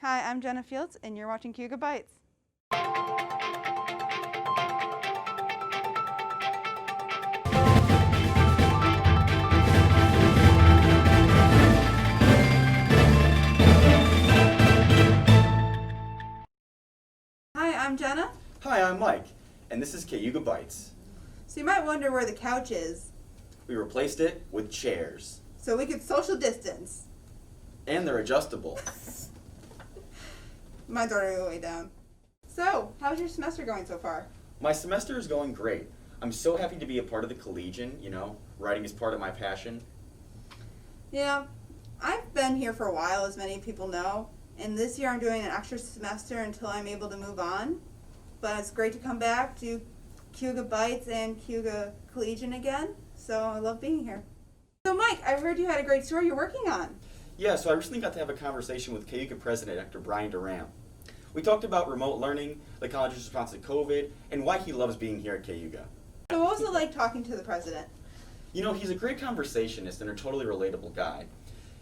Hi, I'm Jenna Fields, and you're watching Cayuga Bytes. Hi, I'm Jenna. Hi, I'm Mike, and this is Cayuga Bytes. So you might wonder where the couch is, We replaced it with chairs, so we could social distance. and they're adjustable. Mine's already way down. So, how's your semester going so far? My semester is going great. I'm so happy to be a part of the Collegian, writing is part of my passion. Yeah, I've been here for a while, as many people know, and this year I'm doing an extra semester until I'm able to move on. But it's great to come back to Cayuga Bytes and Cayuga Collegian again, so I love being here. So Mike, I heard you had a great story you're working on. Yeah, so I recently got to have a conversation with Cayuga President Dr. Brian Durant. We talked about remote learning, the college's response to COVID, and why he loves being here at Cayuga. So what was it like talking to the president? He's a great conversationist and a totally relatable guy.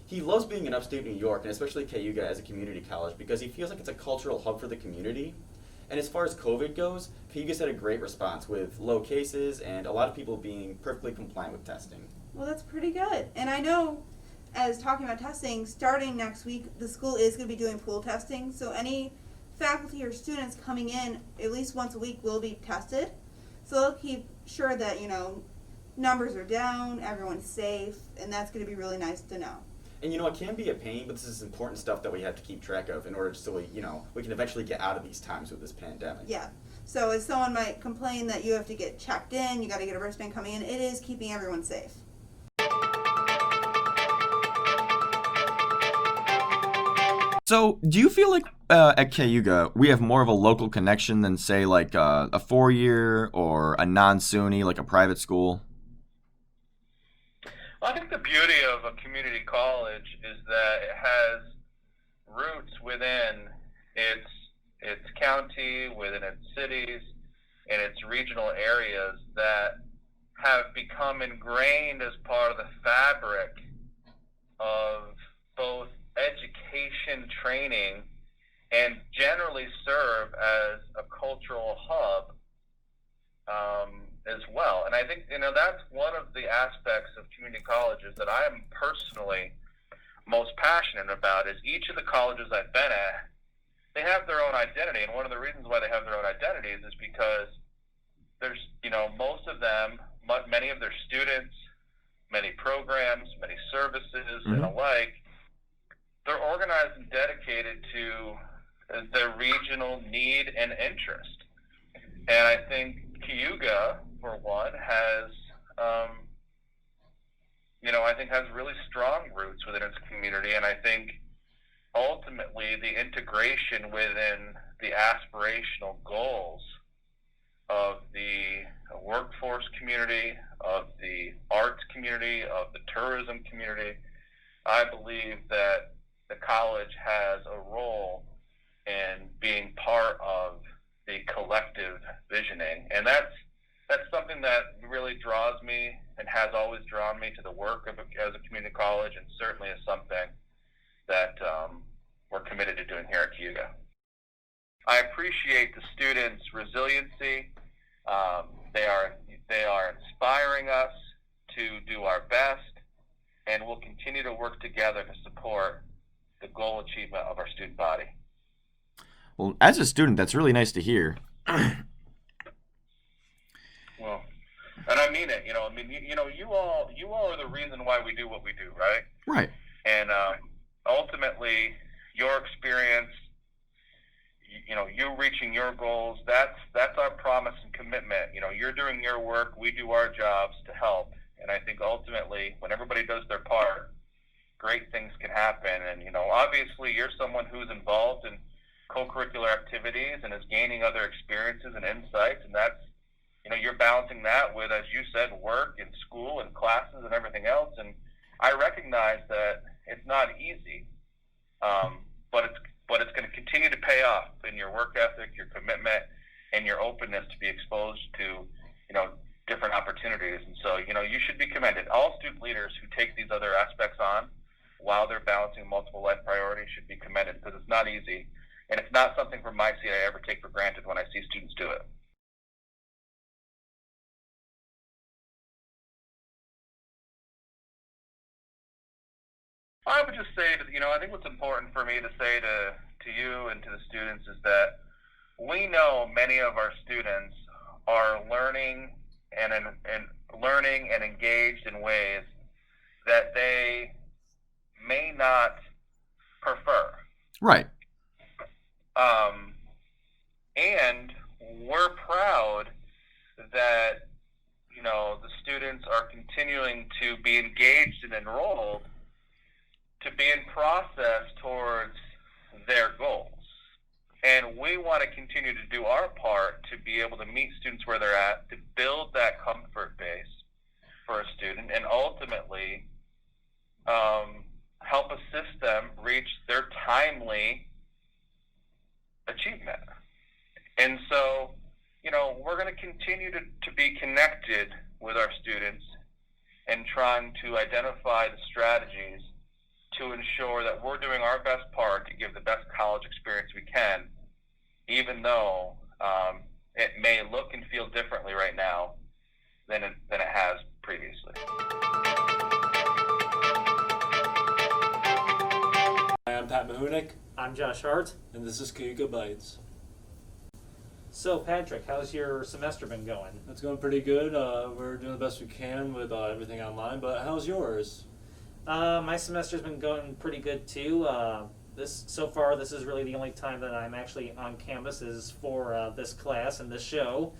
He loves being in upstate New York, and especially Cayuga as a community college, because he feels like it's a cultural hub for the community. And as far as COVID goes, Cayuga's had a great response with low cases and a lot of people being perfectly compliant with testing. Well, that's pretty good. And I know, as talking about testing, starting next week, the school is going to be doing pool testing. So any faculty or students coming in at least once a week will be tested. So they'll keep sure that, numbers are down, everyone's safe, and that's going to be really nice to know. And it can be a pain, but this is important stuff that we have to keep track of in order so we can eventually get out of these times with this pandemic. Yeah. So as someone might complain that you have to get checked in, you got to get a wristband coming in, it is keeping everyone safe. So, do you feel like at Cayuga we have more of a local connection than, say, like a four-year or a non-SUNY, like a private school? Well, I think the beauty of a community college is that it has roots within its county, within its cities, and its regional areas that have become ingrained as part of the fabric of both education, training, and generally serve as a cultural hub as well. And I think, that's one of the aspects of community colleges that I am personally most passionate about is each of the colleges I've been at, they have their own identity. And one of the reasons why they have their own identities is because there's, most of them, many of their students, many programs, many services, and alike, they're organized and dedicated to their regional need and interest. And I think Cayuga, for one, has, has really strong roots within its community. And I think ultimately the integration within the aspirational goals of the workforce community, of the arts community, of the tourism community, I believe that the college has a role in being part of the collective visioning. And that's something that really draws me and has always drawn me to the work as a community college, and certainly is something that we're committed to doing here at Cayuga. I appreciate the students' resiliency. They are inspiring us to do our best, and we'll continue to work together to support the goal achievement of our student body. Well, as a student, that's really nice to hear. Well, and I mean it. You all are the reason why we do what we do, right? Right. And ultimately, your experience, you reaching your goals, that's our promise and commitment. You're doing your work, we do our jobs to help. And I think ultimately, when everybody does their part, great things can happen. And, obviously you're someone who's involved in co-curricular activities and is gaining other experiences and insights. And that's, you're balancing that with, as you said, work and school and classes and everything else. And I recognize that it's not easy, but it's going to continue to pay off in your work ethic, your commitment, and your openness to be exposed to, different opportunities. And so, you should be commended. All student leaders who take these other aspects on while they're balancing multiple life priorities should be commended, because it's not easy, and it's not something from my seat I ever take for granted when I see students do it. I would just say that, I think what's important for me to say to you and to the students is that we know many of our students are learning and engaged in ways that they may not prefer. Right. And we're proud that, the students are continuing to be engaged and enrolled to be in process towards their goals. And we want to continue to do our part to be able to meet students where they're at, to build that comfort base for a student, and ultimately help assist them reach their timely achievement. And so, we're going to continue to be connected with our students and trying to identify the strategies to ensure that we're doing our best part to give the best college experience we can, even though it may look and feel differently right now than it has previously. Hi, I'm Pat Mahunik, I'm Josh Hart. and this is Cayuga Bytes. So, Patrick, how's your semester been going? It's going pretty good. We're doing the best we can with everything online, but how's yours? My semester's been going pretty good too. This is really the only time that I'm actually on campus is for this class and this show,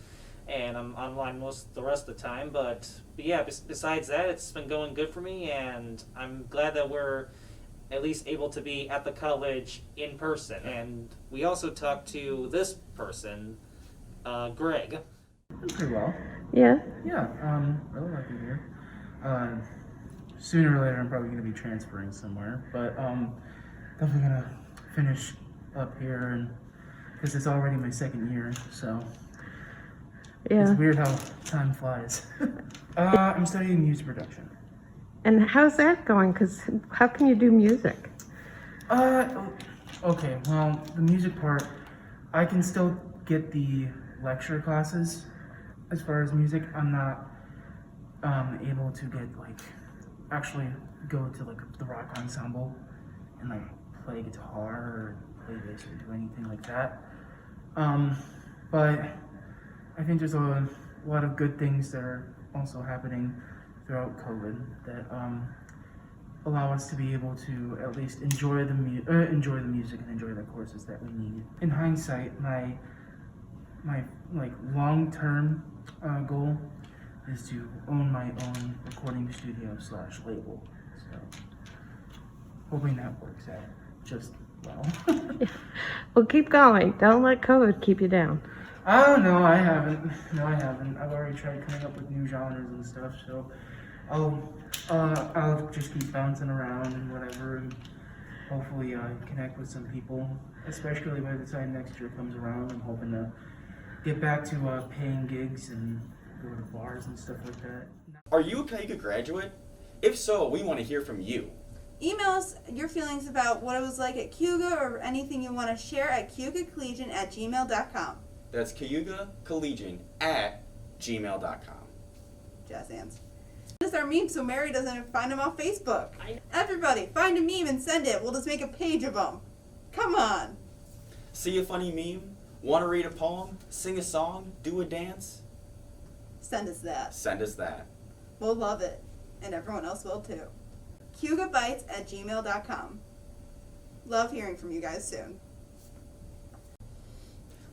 and I'm online most the rest of the time. But yeah, besides that, it's been going good for me, and I'm glad that we're at least able to be at the college in person. And we also talked to this person, Greg. Pretty well. Yeah. Yeah, really like it here. Sooner or later I'm probably going to be transferring somewhere, but definitely going to finish up here, and because it's already my second year, so Yeah. it's weird how time flies. I'm studying music production. And how's that going? Because how can you do music? Okay, well, the music part, I can still get the lecture classes. As far as music, I'm not able to get, actually go to, the rock ensemble and, play guitar or play bass or do anything like that. But I think there's a lot of good things that are also happening throughout COVID that allow us to be able to at least enjoy the music and enjoy the courses that we need. In hindsight, my long-term goal is to own my own recording studio / label. So hoping that works out just well. Well, keep going. Don't let COVID keep you down. Oh, no, I haven't. I've already tried coming up with new genres and stuff, so I'll just keep bouncing around and whatever, and hopefully connect with some people, especially by the time next year comes around. I'm hoping to get back to paying gigs and go to bars and stuff like that. Are you a Cayuga graduate? If so, we want to hear from you. Email us your feelings about what it was like at Cayuga or anything you want to share at cayugacollegian@gmail.com. That's cayugacollegian@gmail.com. Jazz hands. Send us our meme so Mary doesn't find them on Facebook. Everybody, find a meme and send it. We'll just make a page of them. Come on. See a funny meme? Want to read a poem? Sing a song? Do a dance? Send us that. Send us that. We'll love it. And everyone else will too. CayugaBytes@gmail.com. Love hearing from you guys soon.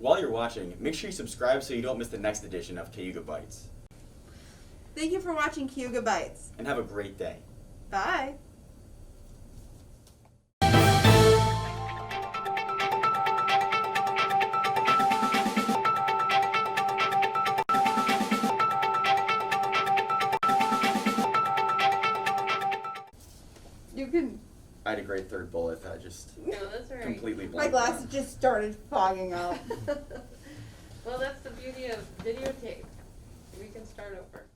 While you're watching, make sure you subscribe so you don't miss the next edition of Cayuga Bytes. Thank you for watching Cayuga Bytes. And have a great day. Bye. You can. I had a great third bullet that just No, that's all right. completely My blanked. glasses just started fogging up. Well, that's the beauty of videotape. We can start over.